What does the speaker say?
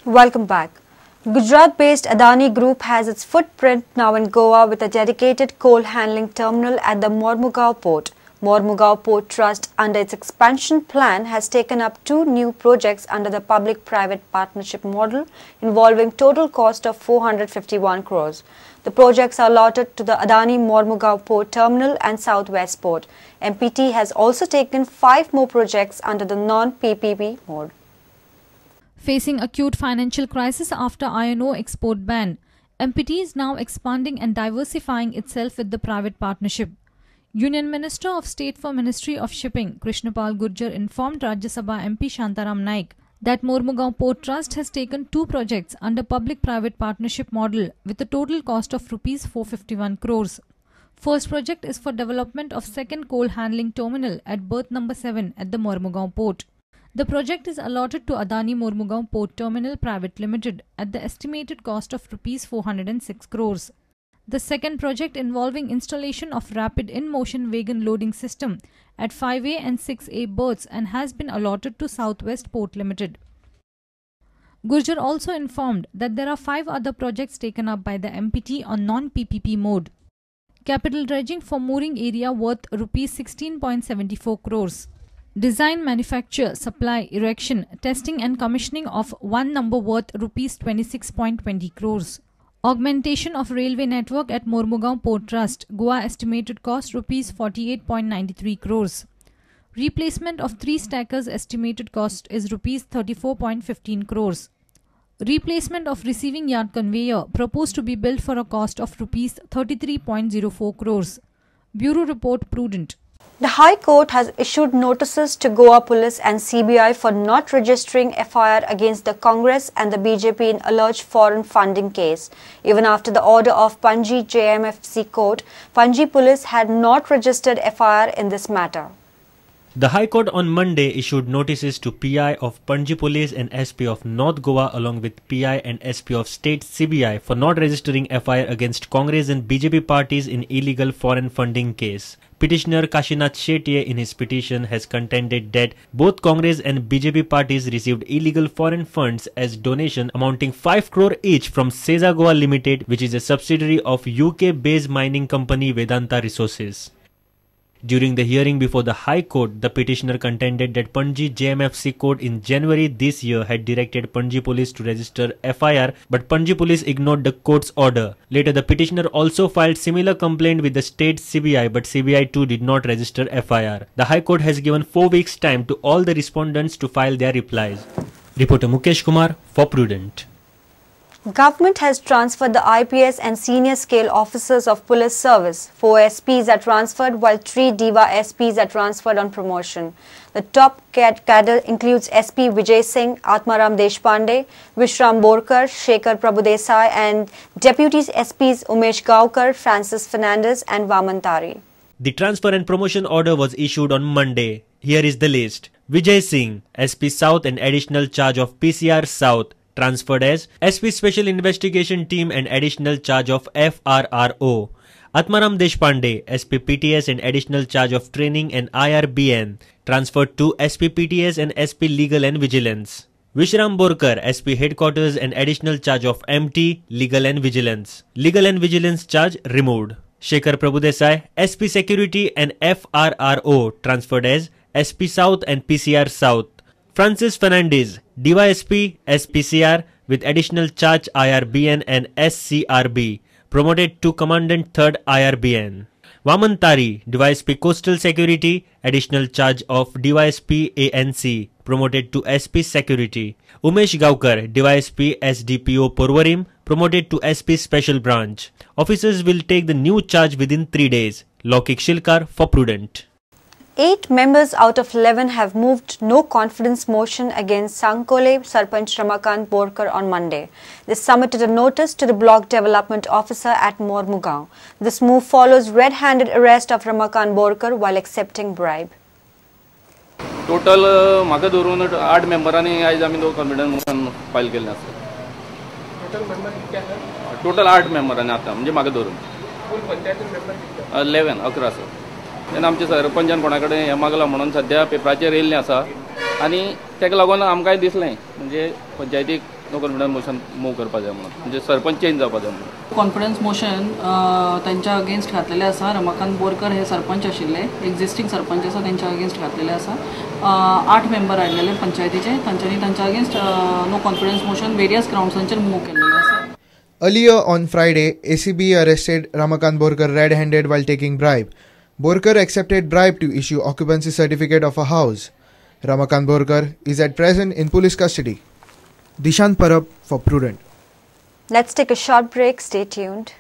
Welcome back. Gujarat-based Adani Group has its footprint now in Goa with a dedicated coal handling terminal at the Morugao port. Morugao Port Trust, under its expansion plan, has taken up 2 new projects under the public-private partnership model involving total cost of 451 crores. The projects are allotted to the Adani Morugao Port Terminal and Southwest Port. MPT has also taken 5 more projects under the non-PPP mode. Facing acute financial crisis after iron ore export ban, MPT is now expanding and diversifying itself with the private partnership. Union Minister of State for Ministry of Shipping, Krishnapal Gurjar, informed Rajya Sabha MP Shantaram Naik that Morugao Port Trust has taken 2 projects under public-private partnership model with a total cost of Rs 451 crores. First project is for development of second coal handling terminal at berth number 7 at the Morugao Port. The project is allotted to Adani Morugao Port Terminal Private Limited at the estimated cost of Rs 406 crores. The second project involving installation of rapid in-motion wagon loading system at 5A and 6A berths and has been allotted to Southwest Port Limited. Gurjar also informed that there are 5 other projects taken up by the MPT on non-PPP mode. Capital dredging for mooring area worth Rs 16.74 crores. Design, manufacture, supply, erection, testing and commissioning of 1 number worth Rs 26.20 crores. Augmentation of railway network at Morugao Port Trust, Goa estimated cost Rs 48.93 crores. Replacement of 3 stackers estimated cost is Rs 34.15 crores. Replacement of receiving yard conveyor proposed to be built for a cost of Rs 33.04 crores. Bureau Report Prudent. The High Court has issued notices to Goa Police and CBI for not registering FIR against the Congress and the BJP in alleged foreign funding case. Even after the order of Panji JMFC Court, Panji Police had not registered FIR in this matter. The High Court on Monday issued notices to PI of Panji Police and SP of North Goa along with PI and SP of State CBI for not registering FIR against Congress and BJP parties in illegal foreign funding case. Petitioner Kashinath Shetye in his petition has contended that both Congress and BJP parties received illegal foreign funds as donation amounting 5 crore each from Seza Goa Limited, which is a subsidiary of UK-based mining company Vedanta Resources. During the hearing before the High Court, the petitioner contended that Panji JMFC Court in January this year had directed Panji Police to register FIR, but Panji Police ignored the court's order. Later, the petitioner also filed similar complaint with the state CBI, but CBI too did not register FIR. The High Court has given 4 weeks' time to all the respondents to file their replies. Reporter Mukesh Kumar for Prudent. Government has transferred the IPS and senior scale officers of police service. 4 SPs are transferred while 3 Diva SPs are transferred on promotion. The top cadre includes SP Vijay Singh, Atmaram Deshpande, Vishram Borkar, Shekhar Prabhudesai and Deputies SPs Umesh Gaukar, Francis Fernandez and Vamantari. The transfer and promotion order was issued on Monday. Here is the list. Vijay Singh, SP South and additional charge of PCR South, transferred as SP Special Investigation Team and additional charge of FRRO. Atmaram Deshpande, SP PTS and additional charge of training and IRBN, transferred to SP PTS and SP Legal and Vigilance. Vishram Borkar, SP Headquarters and additional charge of MT, Legal and Vigilance. Legal and Vigilance charge removed. Shekhar Prabhudesai, SP Security and FRRO, transferred as SP South and PCR South. Francis Fernandez, DYSP, SPCR with additional charge IRBN and SCRB, promoted to Commandant 3rd IRBN. Vamantari, DYSP Coastal Security, additional charge of DYSP ANC, promoted to SP Security. Umesh Gaukar, DYSP SDPO Porvarim, promoted to SP Special Branch. Officers will take the new charge within 3 days. Lokik Shilkar for Prudent. 8 members out of 11 have moved no confidence motion against Sankole Sarpanch Ramakant Borkar on Monday. They submitted a notice to the block development officer at Morugao. This move follows red-handed arrest of Ramakant Borkar while accepting bribe. Total म्हाका धरून 8 मेंबरांनी आज आमी no confidence motion file केल्लें आसा. Total member कितले आसा? Total 8 मेंबरांनी आता म्हणजे म्हाका धरून. फुल पंचायतीन मेंबर 11 आसा. तेन्ना आमच्या सरपंचान कोणा कडेन हें मागलां म्हणून सद्या पेपराचेर येयल्लें आसा आनी तेका लागून आमकांय दिसलें म्हणजे पंचायतीक नो कॉन्फिडन्स मोशन मूव करपा जाय म्हणून म्हणजे सरपंच चेंज जावपा जाय म्हणून कॉन्फिडन्स मोशन तांच्या अगेन्स्ट घातलेले आसा. रमाकांत बोरकर हे सरपंच आशिल्ले, एक्झिस्टिंग सरपंच आसा तांच्या अगेन्स्ट घातलेले आसा. 8 मेंबर आयिल्ले पंचायतीचे, तांच्यांनी तांच्या against no confidence motion various ग्राउंड्सांचेर मूव केल्लेलें आसा. Earlier on Friday, ACB arrested Ramakant Borkar red-handed while taking bribe. Borkar accepted bribe to issue occupancy certificate of a house. Ramakant Borkar is at present in police custody. Dishant Parab for Prudent. Let's take a short break. Stay tuned.